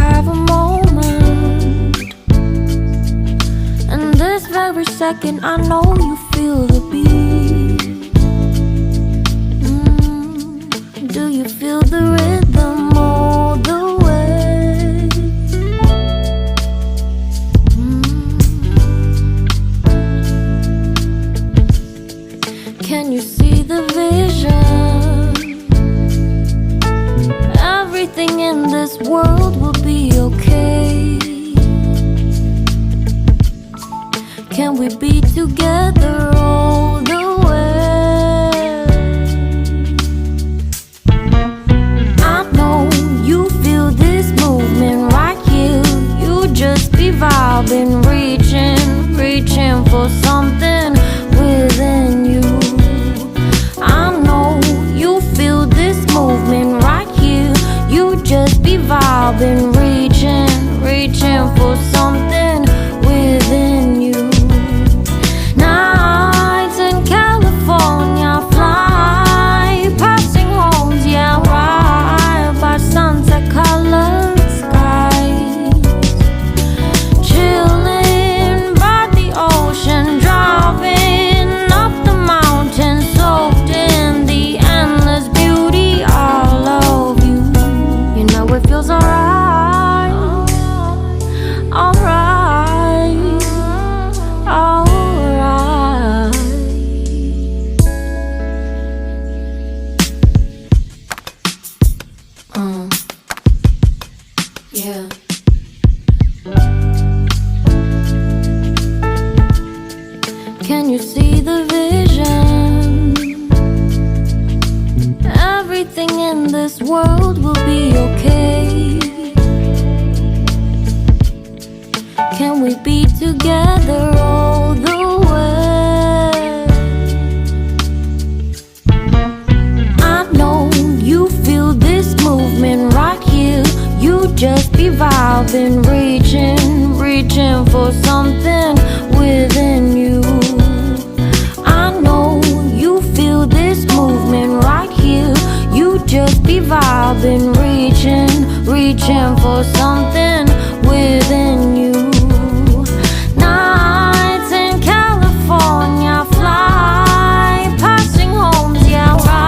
have a moment, and this very second I know you feel the beat. Do you feel the rhythm all the way? Can you see the vision? Everything in this world will be okay. Can we be together all the way? I know you feel this movement right here. You just be vibing, reaching for something within you. I know you feel this movement right here. You just be vibing, reaching for something within you. Nights in California, fly passing homes, yeah, right by sunset colored skies, chilling by the ocean, driving up the mountain, soaked in the endless beauty all of you. You know it feels alright, alright, alright. Yeah. Can you see the vision? Everything in this world will be okay. Can we be together all the way? I know you feel this movement right here. You just be vibing, reaching for something within you. I know you feel this movement right here. You just be vibing, reaching for something